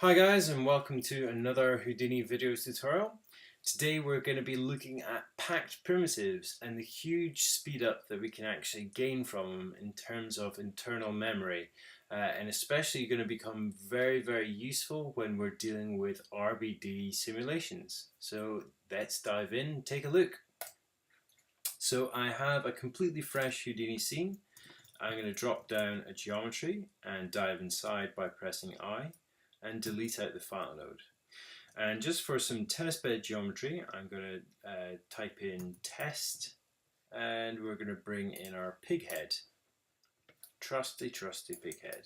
Hi guys, and welcome to another Houdini video tutorial. Today we're going to be looking at packed primitives and the huge speed up that we can actually gain from them in terms of internal memory, and especially going to become very useful when we're dealing with RBD simulations. So let's dive in and take a look. So I have a completely fresh Houdini scene. I'm going to drop down a geometry and dive inside by pressing I and delete out the file node. And just for some testbed geometry, I'm going to type in test, and we're going to bring in our pig head. Trusty pig head.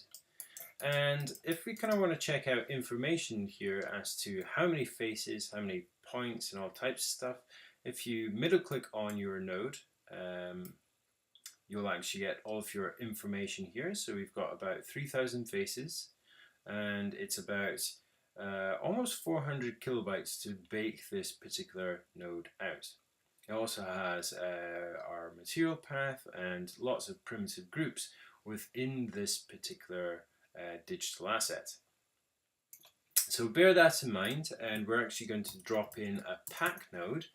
And if we kind of want to check out information here as to how many faces, how many points and all types of stuff, if you middle click on your node, you'll actually get all of your information here. So we've got about 3,000 faces, and it's about almost 400 kilobytes to bake this particular node out. It also has our material path and lots of primitive groups within this particular digital asset. So bear that in mind, and we're actually going to drop in a pack node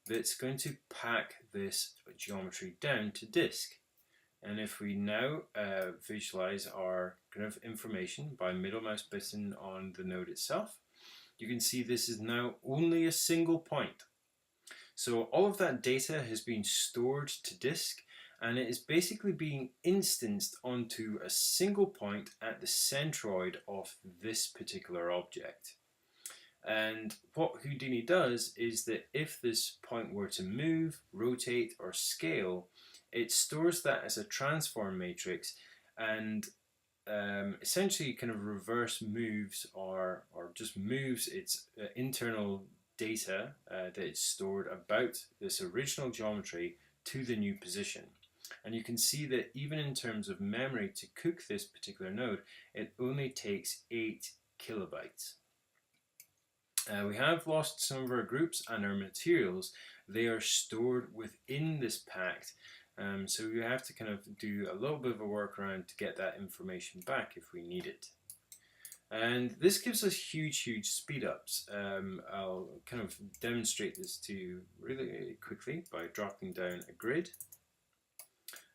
that's going to pack this geometry down to disk. And if we now visualize our kind of information by middle mouse button on the node itself, you can see this is now only a single point. So all of that data has been stored to disk, and it is basically being instanced onto a single point at the centroid of this particular object. And what Houdini does is that if this point were to move, rotate, or scale, it stores that as a transform matrix and essentially kind of reverse moves or just moves its internal data that it's stored about this original geometry to the new position. And you can see that even in terms of memory to cook this particular node, it only takes 8 kilobytes. We have lost some of our groups and our materials. They are stored within this pact, so we have to kind of do a little bit of a workaround to get that information back if we need it. And this gives us huge speed ups. I'll kind of demonstrate this to you really quickly by dropping down a grid.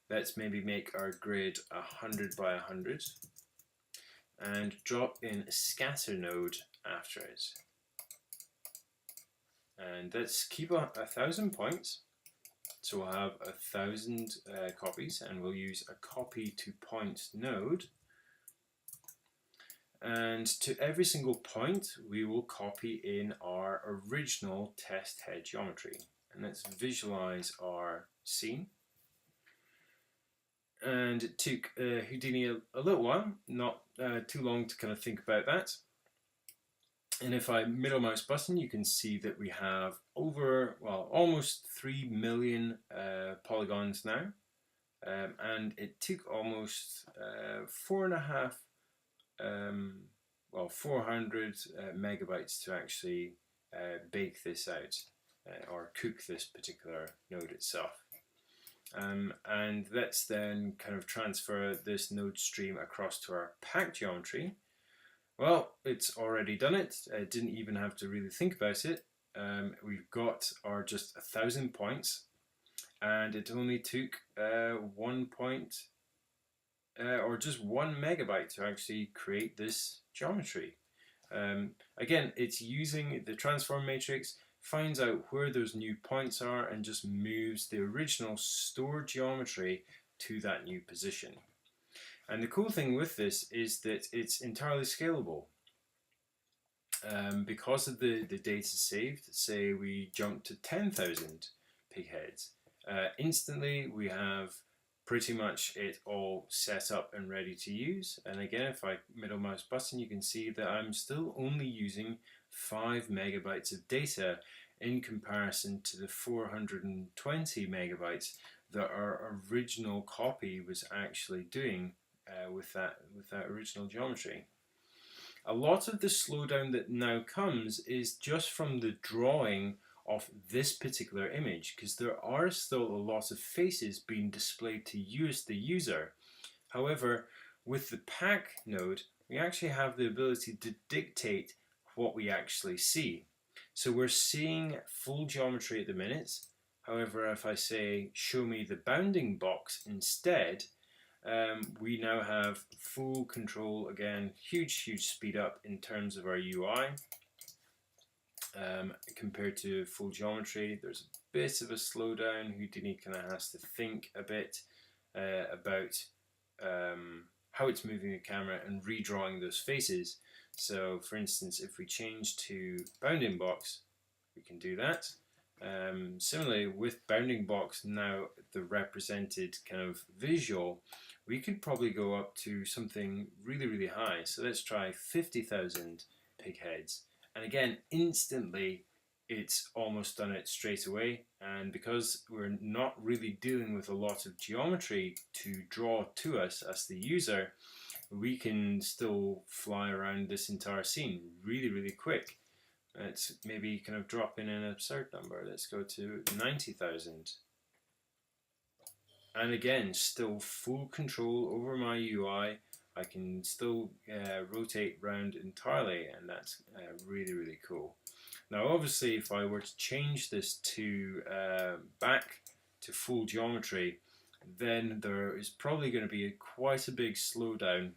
Let's maybe make our grid 100 by 100 and drop in a scatter node after it. And let's keep 1,000 points. So we'll have 1,000 copies, and we'll use a copy to point node. And to every single point, we will copy in our original test head geometry. And let's visualize our scene. And it took Houdini a little while, not too long to kind of think about that. And if I middle mouse button, you can see that we have almost 3 million polygons now. And it took almost 400 megabytes to actually bake this out or cook this particular node itself. And let's then kind of transfer this node stream across to our pack geometry. Well, it's already done it. It didn't even have to really think about it. We've got our just 1,000 points, and it only took 1 point or just 1 megabyte to actually create this geometry. Again, it's using the transform matrix, finds out where those new points are, and just moves the original stored geometry to that new position. And the cool thing with this is that it's entirely scalable. Because of the data saved, say we jump to 10,000 pig heads, instantly we have pretty much it all set up and ready to use. And again, if I middle mouse button, you can see that I'm still only using 5 megabytes of data in comparison to the 420 megabytes that our original copy was actually doing with that original geometry. A lot of the slowdown that now comes is just from the drawing of this particular image, because there are still a lot of faces being displayed to you as the user. However, with the pack node, we actually have the ability to dictate what we actually see. So we're seeing full geometry at the minute. However, if I say show me the bounding box instead, we now have full control. Again, huge speed up in terms of our UI compared to full geometry. There's a bit of a slowdown. Houdini kind of has to think a bit about how it's moving the camera and redrawing those faces. So for instance, if we change to bounding box, we can do that. Similarly, with bounding box now the represented kind of visual, we could probably go up to something really high. So let's try 50,000 pig heads. And again, instantly it's almost done it straight away. And because we're not really dealing with a lot of geometry to draw to us as the user, we can still fly around this entire scene really quick. Let's maybe kind of drop in an absurd number. Let's go to 90,000. And again, still full control over my UI. I can still rotate around entirely, and that's really cool. Now obviously if I were to change this to back to full geometry, then there is probably going to be quite a big slowdown,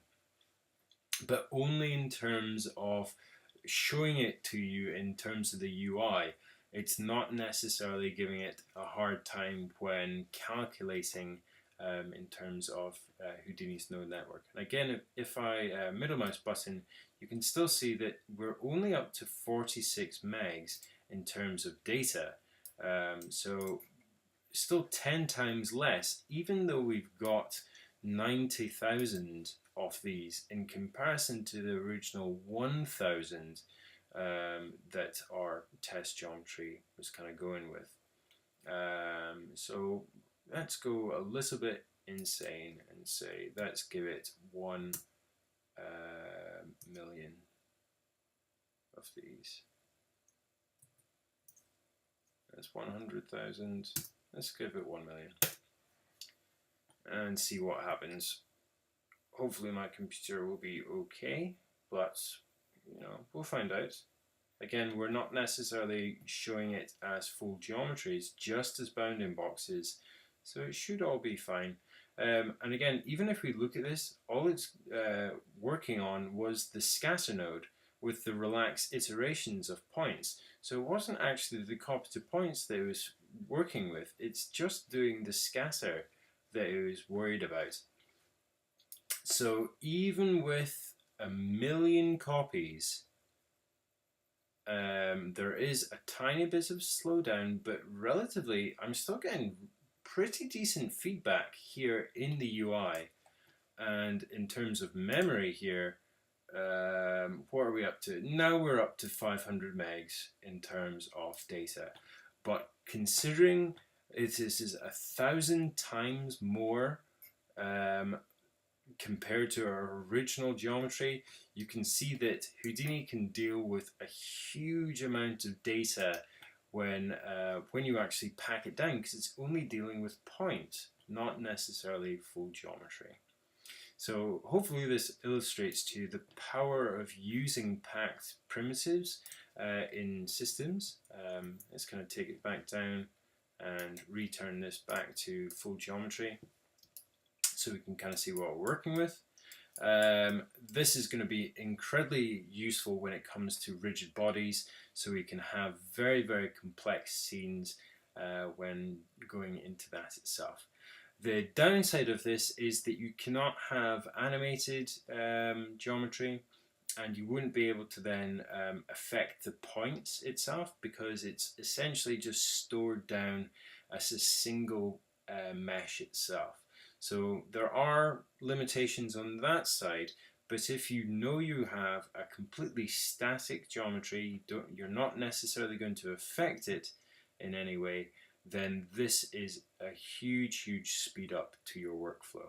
but only in terms of showing it to you in terms of the UI. It's not necessarily giving it a hard time when calculating in terms of Houdini's node network. And again, if I middle mouse button, you can still see that we're only up to 46 megs in terms of data. So still 10 times less, even though we've got 90,000 of these in comparison to the original 1,000 that our test geometry was kind of going with. So let's go a little bit insane and say let's give it 1 million of these. That's 100,000. Let's give it 1 million and see what happens. Hopefully my computer will be okay, but you know, we'll find out. Again, we're not necessarily showing it as full geometries, just as bounding boxes, so it should all be fine. And again, even if we look at this, all it's working on was the scatter node with the relaxed iterations of points. So it wasn't actually the copy to points that it was working with, it's just doing the scatter that it was worried about. So even with 1 million copies, there is a tiny bit of slowdown, but relatively I'm still getting pretty decent feedback here in the UI. And in terms of memory here, what are we up to? Now we're up to 500 megs in terms of data. But considering this is 1,000 times more compared to our original geometry, you can see that Houdini can deal with a huge amount of data when you actually pack it down, because it's only dealing with points, not necessarily full geometry. So hopefully this illustrates to you the power of using packed primitives in systems. Let's kind of take it back down and return this back to full geometry so we can kind of see what we're working with. This is going to be incredibly useful when it comes to rigid bodies, so we can have very complex scenes when going into that itself. The downside of this is that you cannot have animated geometry, and you wouldn't be able to then affect the points itself, because it's essentially just stored down as a single mesh itself. So there are limitations on that side, but if you know you have a completely static geometry, you're not necessarily going to affect it in any way, then this is a huge speed up to your workflow.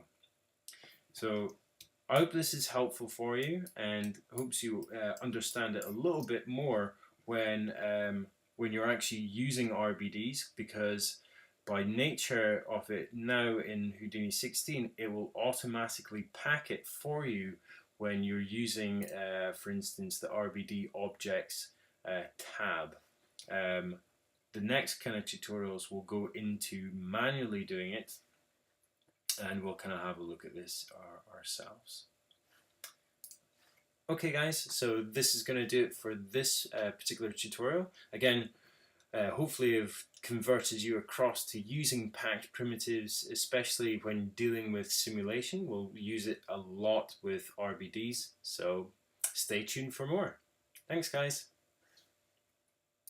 So I hope this is helpful for you, and hopes you understand it a little bit more when you're actually using RBDs, because by nature of it now in Houdini 16, it will automatically pack it for you when you're using, for instance, the RBD objects tab. The next kind of tutorials will go into manually doing it, and we'll kind of have a look at this ourselves. Okay guys, so this is going to do it for this particular tutorial. Again, hopefully I've converted you across to using packed primitives, especially when dealing with simulation. We'll use it a lot with RBDs, so stay tuned for more. Thanks guys.